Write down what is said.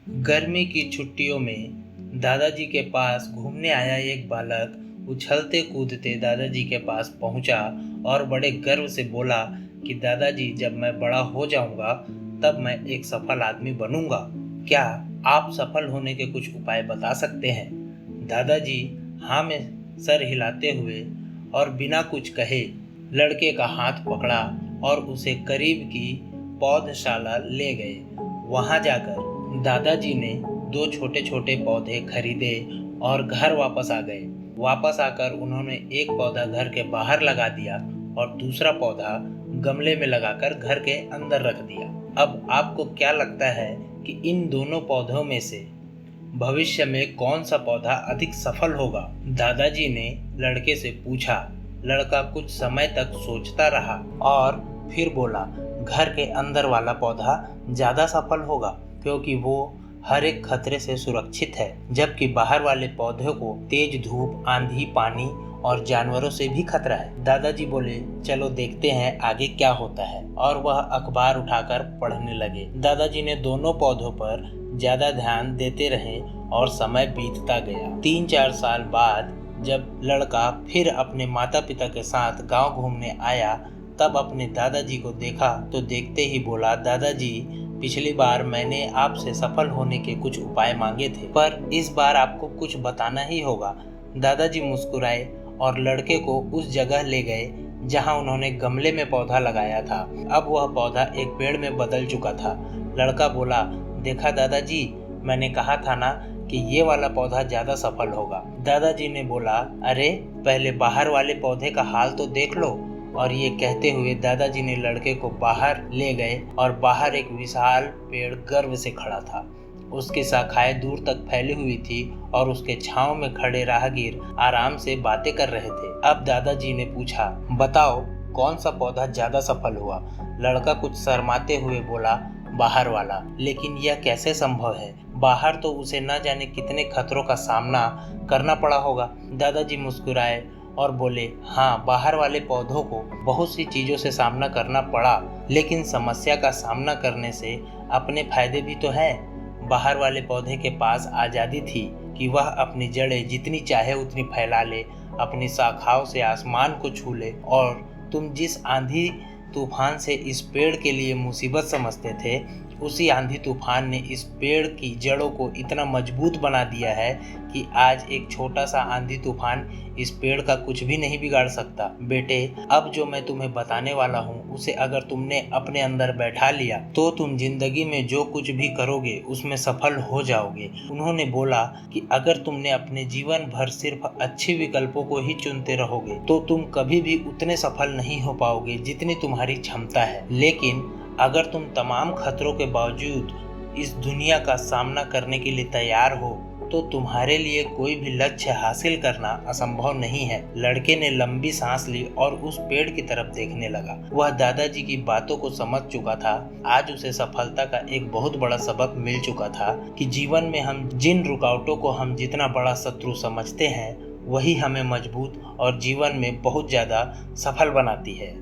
गर्मी की छुट्टियों में दादाजी के पास घूमने आया एक बालक उछलते कूदते दादाजी के पास पहुंचा और बड़े गर्व से बोला कि दादाजी, जब मैं बड़ा हो जाऊंगा तब मैं एक सफल आदमी बनूंगा। क्या आप सफल होने के कुछ उपाय बता सकते हैं? दादाजी हाँ में सर हिलाते हुए और बिना कुछ कहे लड़के का हाथ पकड़ा और उसे करीब की पौधशाला ले गए। वहां जाकर दादाजी ने दो छोटे छोटे पौधे खरीदे और घर वापस आ गए। वापस आकर उन्होंने एक पौधा घर के बाहर लगा दिया और दूसरा पौधा गमले में लगाकर घर के अंदर रख दिया। अब आपको क्या लगता है कि इन दोनों पौधों में से भविष्य में कौन सा पौधा अधिक सफल होगा? दादाजी ने लड़के से पूछा। लड़का कुछ समय तक सोचता रहा और फिर बोला, घर के अंदर वाला पौधा ज़्यादा सफल होगा, क्योंकि वो हर एक खतरे से सुरक्षित है, जबकि बाहर वाले पौधे को तेज धूप, आंधी, पानी और जानवरों से भी खतरा है। दादाजी बोले, चलो देखते हैं आगे क्या होता है, और वह अखबार उठाकर पढ़ने लगे। दादाजी ने दोनों पौधों पर ज्यादा ध्यान देते रहे और समय बीतता गया। 3-4 साल बाद जब लड़का फिर अपने माता पिता के साथ गांव घूमने आया, तब अपने दादाजी को देखा तो देखते ही बोला, दादाजी, पिछली बार मैंने आपसे सफल होने के कुछ उपाय मांगे थे, पर इस बार आपको कुछ बताना ही होगा। दादाजी मुस्कुराए और लड़के को उस जगह ले गए जहां उन्होंने गमले में पौधा लगाया था। अब वह पौधा एक पेड़ में बदल चुका था। लड़का बोला, देखा दादाजी, मैंने कहा था ना कि ये वाला पौधा ज्यादा सफल होगा। दादाजी ने बोला, अरे पहले बाहर वाले पौधे का हाल तो देख लो। और ये कहते हुए दादाजी ने लड़के को बाहर ले गए और बाहर एक विशाल पेड़ गर्व से खड़ा था। उसकी शाखाएं दूर तक फैली हुई थी और उसके छांव में खड़े राहगीर आराम से बातें कर रहे थे। अब दादाजी ने पूछा, बताओ कौन सा पौधा ज्यादा सफल हुआ? लड़का कुछ शर्माते हुए बोला, बाहर वाला। लेकिन यह कैसे संभव है? बाहर तो उसे न जाने कितने खतरों का सामना करना पड़ा होगा। दादाजी मुस्कुराए और बोले, हाँ, बाहर वाले पौधों को बहुत सी चीजों से सामना करना पड़ा, लेकिन समस्या का सामना करने से अपने फायदे भी तो हैं। बाहर वाले पौधे के पास आज़ादी थी कि वह अपनी जड़ें जितनी चाहे उतनी फैला ले, अपनी शाखाओं से आसमान को छू ले। और तुम जिस आंधी तूफान से इस पेड़ के लिए मुसीबत समझते थे, उसी आंधी तूफान ने इस पेड़ की जड़ों को इतना मजबूत बना दिया है कि आज एक छोटा सा आंधी तूफान इस पेड़ का कुछ भी नहीं बिगाड़ सकता। बेटे, अब जो मैं तुम्हें बताने वाला हूँ, उसे अगर तुमने अपने अंदर बैठा लिया तो तुम जिंदगी में जो कुछ भी करोगे उसमें सफल हो जाओगे। उन्होंने बोला कि अगर तुमने अपने जीवन भर सिर्फ अच्छे विकल्पों को ही चुनते रहोगे तो तुम कभी भी उतने सफल नहीं हो पाओगे जितनी तुम्हारी क्षमता है। लेकिन अगर तुम तमाम खतरों के बावजूद इस दुनिया का सामना करने के लिए तैयार हो तो तुम्हारे लिए कोई भी लक्ष्य हासिल करना असंभव नहीं है। लड़के ने लंबी सांस ली और उस पेड़ की तरफ देखने लगा। वह दादाजी की बातों को समझ चुका था। आज उसे सफलता का एक बहुत बड़ा सबक मिल चुका था कि जीवन में हम जिन रुकावटों को हम जितना बड़ा शत्रु समझते हैं, वही हमें मजबूत और जीवन में बहुत ज्यादा सफल बनाती है।